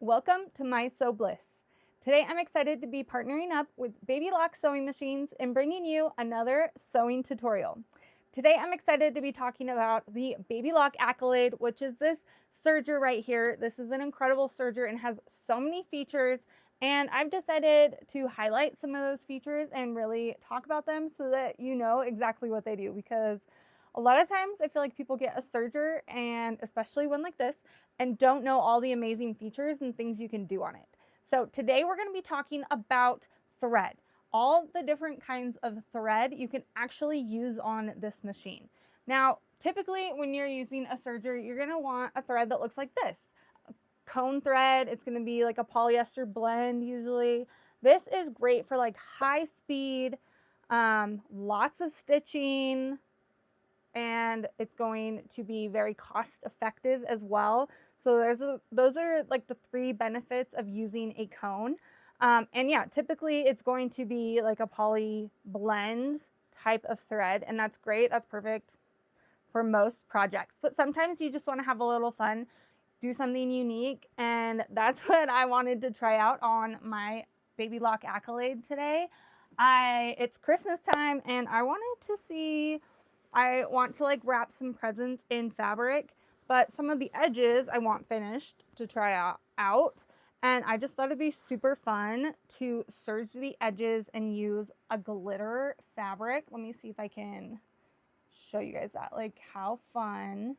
welcome to My Sew Bliss. Today I'm excited to be partnering up with Baby Lock sewing machines and bringing you another sewing tutorial. Today I'm excited to be talking about the Baby Lock Accolade, which is this serger right here. This is an incredible serger and has so many features, and I've decided to highlight some of those features and really talk about them so that you know exactly what they do, because a lot of times I feel like people get a serger, and especially one like this, and don't know all the amazing features and things you can do on it. So today we're going to be talking about thread. All the different kinds of thread you can actually use on this machine. Now, typically when you're using a serger, you're going to want a thread that looks like this. A cone thread, it's going to be like a polyester blend usually. This is great for like high speed, lots of stitching, and it's going to be very cost effective as well. So those are like the three benefits of using a cone. And yeah, typically it's going to be like a poly blend type of thread, and that's great. That's perfect for most projects. But sometimes you just want to have a little fun, do something unique, and that's what I wanted to try out on my Baby Lock Accolade today. It's Christmas time, and I wanted to see, I want to like wrap some presents in fabric, but some of the edges I want finished to try out. And I just thought it'd be super fun to serge the edges and use a glitter fabric. Let me see if I can show you guys that, like how fun.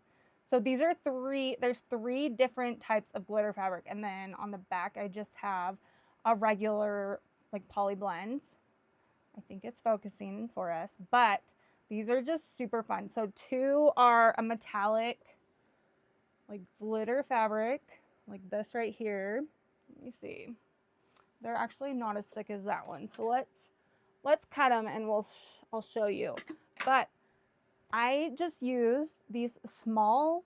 So these are there's three different types of glitter fabric. And then on the back, I just have a regular like poly blend. I think it's focusing for us, but these are just super fun. So two are a metallic, like glitter fabric, like this right here. Let me see. They're actually not as thick as that one. So let's cut them and I'll show you. But I just use these small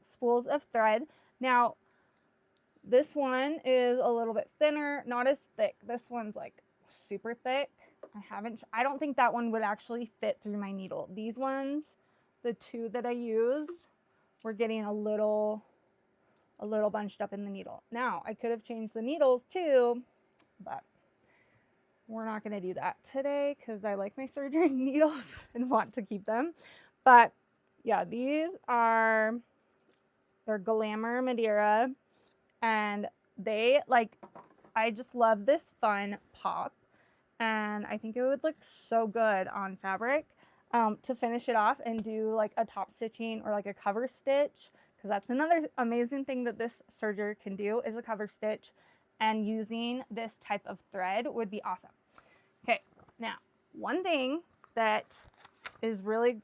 spools of thread. Now, this one is a little bit thinner, not as thick. This one's like super thick. I don't think that one would actually fit through my needle. These ones, the two that I used, were getting a little bunched up in the needle. Now, I could have changed the needles too, but we're not going to do that today because I like my surgery needles and want to keep them. But yeah, they're Glamour Madeira, and I just love this fun pop. And I think it would look so good on fabric to finish it off and do like a top stitching or like a cover stitch, because that's another amazing thing that this serger can do is a cover stitch, and using this type of thread would be awesome. Okay, now one thing that is really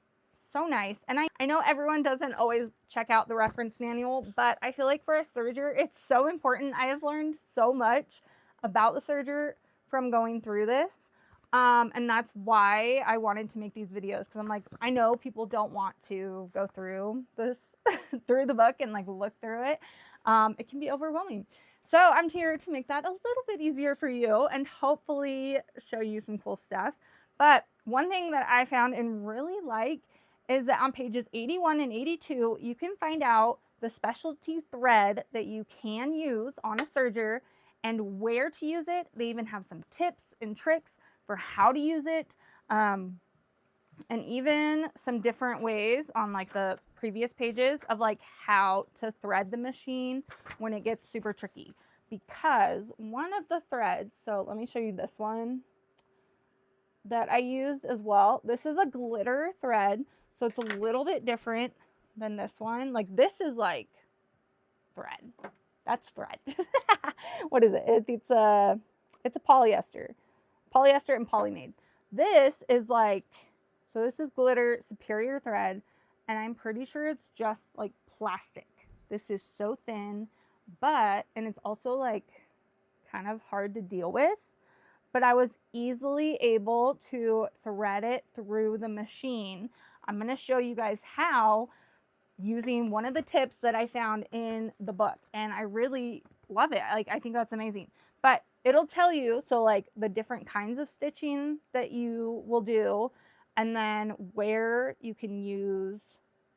so nice, and I know everyone doesn't always check out the reference manual, but I feel like for a serger it's so important. I have learned so much about the serger from going through this, and that's why I wanted to make these videos, because I'm like, I know people don't want to go through this through the book and like look through it. It can be overwhelming, so I'm here to make that a little bit easier for you and hopefully show you some cool stuff. But one thing that I found and really like is that on pages 81 and 82 you can find out the specialty thread that you can use on a serger and where to use it. They even have some tips and tricks for how to use it, and even some different ways on like the previous pages of like how to thread the machine when it gets super tricky. Because one of the threads, so let me show you this one that I used as well. This is a glitter thread, so it's a little bit different than this one. Like this is like thread. That's thread. What is it? It's a polyester and polymade. This is like, so this is glitter superior thread, and I'm pretty sure it's just like plastic. This is so thin, and it's also like kind of hard to deal with, but I was easily able to thread it through the machine. I'm going to show you guys how, using one of the tips that I found in the book, and I really love it. Like, I think that's amazing. But it'll tell you, so like the different kinds of stitching that you will do, and then where you can use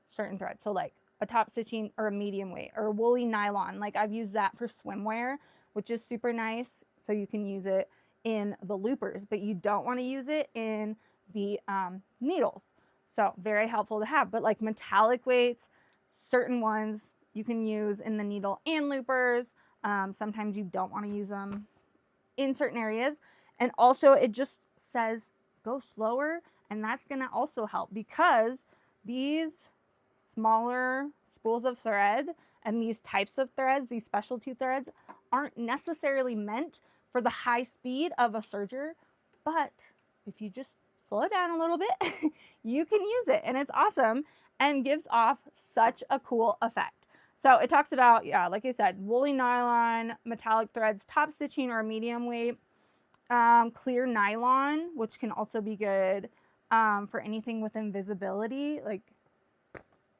certain threads. So like a top stitching or a medium weight, or woolly nylon. Like I've used that for swimwear, which is super nice. So you can use it in the loopers, but you don't want to use it in the needles. So very helpful to have. But like metallic weights, certain ones you can use in the needle and loopers. Sometimes you don't want to use them in certain areas. And also it just says go slower, and that's going to also help, because these smaller spools of thread and these types of threads, these specialty threads, aren't necessarily meant for the high speed of a serger, but if you just slow it down a little bit, you can use it, and it's awesome and gives off such a cool effect. So it talks about, yeah, like I said, woolly nylon, metallic threads, top stitching or medium weight, clear nylon, which can also be good for anything with invisibility. Like,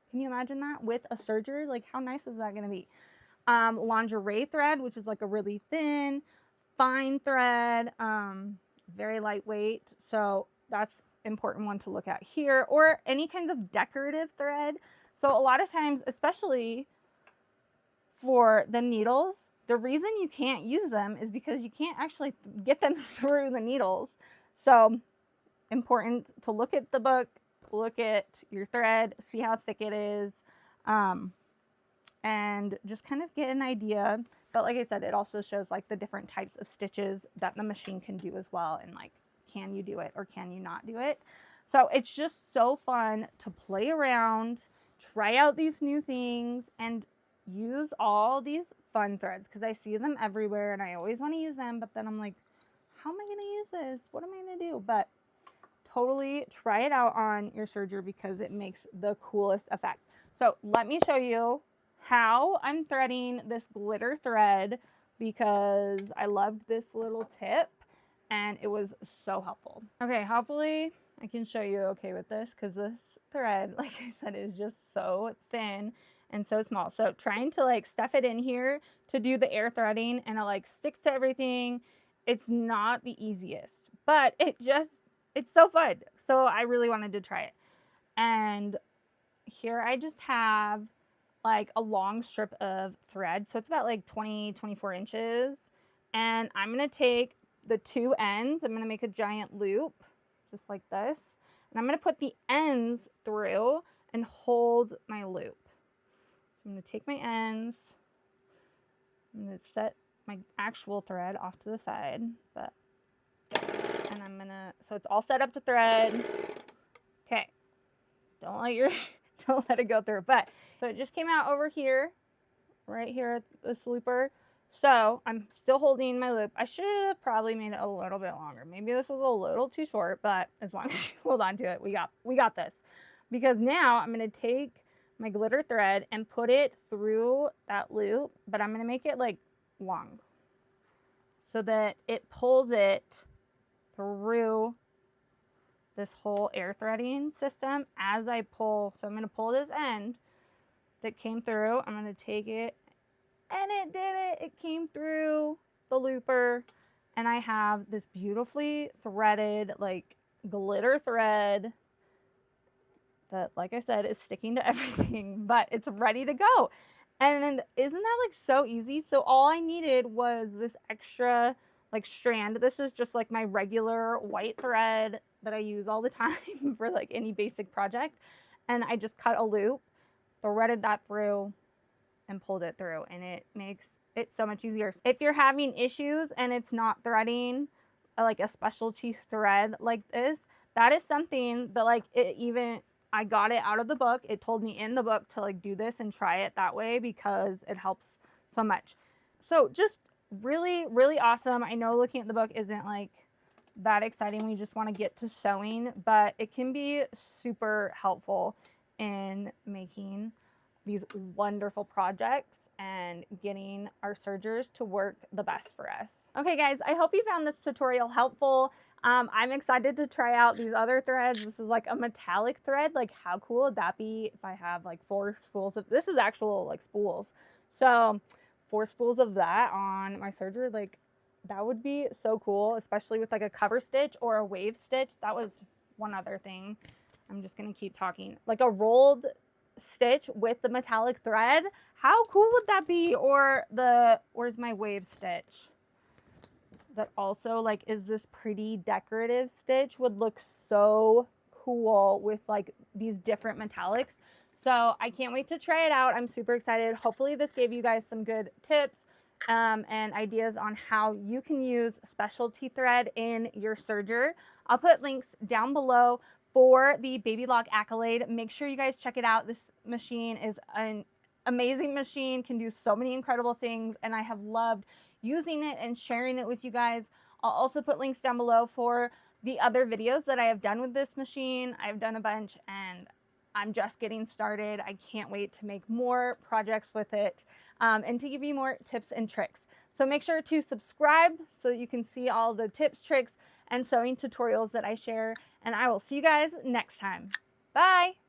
can you imagine that with a serger? Like, how nice is that going to be? Lingerie thread, which is like a really thin, fine thread, very lightweight. So that's important one to look at here. Or any kinds of decorative thread. So a lot of times, especially for the needles, the reason you can't use them is because you can't actually get them through the needles. So important to look at the book, look at your thread, see how thick it is, and just kind of get an idea. But like I said, it also shows like the different types of stitches that the machine can do as well, and like, can you do it or can you not do it? So it's just so fun to play around, try out these new things, and use all these fun threads, because I see them everywhere and I always want to use them, but then I'm like, how am I going to use this? What am I going to do? But totally try it out on your serger, because it makes the coolest effect. So let me show you how I'm threading this glitter thread, because I loved this little tip and it was so helpful. Okay, hopefully I can show you okay with this, because this thread, like I said, is just so thin and so small. So trying to like stuff it in here to do the air threading, and it like sticks to everything. It's not the easiest, but it's so fun. So I really wanted to try it. And here I just have like a long strip of thread. So it's about like 24 inches. And I'm going to take the two ends. I'm going to make a giant loop just like this. And I'm going to put the ends through and hold my loop. So I'm going to take my ends. I'm going to set my actual thread off to the side, and I'm going to, so it's all set up to thread. Okay. Don't let it go through. But so it just came out over here, right here at this looper. So I'm still holding my loop. I should have probably made it a little bit longer. Maybe this was a little too short, but as long as you hold on to it, we got this. Because now I'm going to take my glitter thread and put it through that loop, but I'm going to make it like long so that it pulls it through this whole air threading system as I pull. So I'm going to pull this end that came through. I'm going to take it, and it did it. It came through the looper, and I have this beautifully threaded like glitter thread that, like I said, is sticking to everything, but it's ready to go. And then isn't that like so easy? So all I needed was this extra like strand. This is just like my regular white thread that I use all the time for like any basic project. And I just cut a loop, threaded that through, and pulled it through, and it makes it so much easier. If you're having issues and it's not threading like a specialty thread like this, that is something that like I got it out of the book. It told me in the book to like do this and try it that way, because it helps so much. So just really, really awesome. I know looking at the book isn't like that exciting when you just want to get to sewing, but it can be super helpful in making these wonderful projects and getting our sergers to work the best for us. Okay guys, I hope you found this tutorial helpful. I'm excited to try out these other threads. This is like a metallic thread. Like how cool would that be if I have like 4 spools of, this is actual like spools. So 4 spools of that on my serger, like that would be so cool, especially with like a cover stitch or a wave stitch. That was one other thing. I'm just gonna keep talking. Like a rolled stitch with the metallic thread. How cool would that be? Or where's my wave stitch? That also like is this pretty decorative stitch, would look so cool with like these different metallics. So I can't wait to try it out. I'm super excited. Hopefully this gave you guys some good tips and ideas on how you can use specialty thread in your serger. I'll put links down below for the Baby Lock Accolade. Make sure you guys check it out. This machine is an amazing machine, can do so many incredible things, and I have loved using it and sharing it with you guys. I'll also put links down below for the other videos that I have done with this machine. I've done a bunch and I'm just getting started. I can't wait to make more projects with it and to give you more tips and tricks. So make sure to subscribe so that you can see all the tips, tricks, and sewing tutorials that I share. And I will see you guys next time. Bye.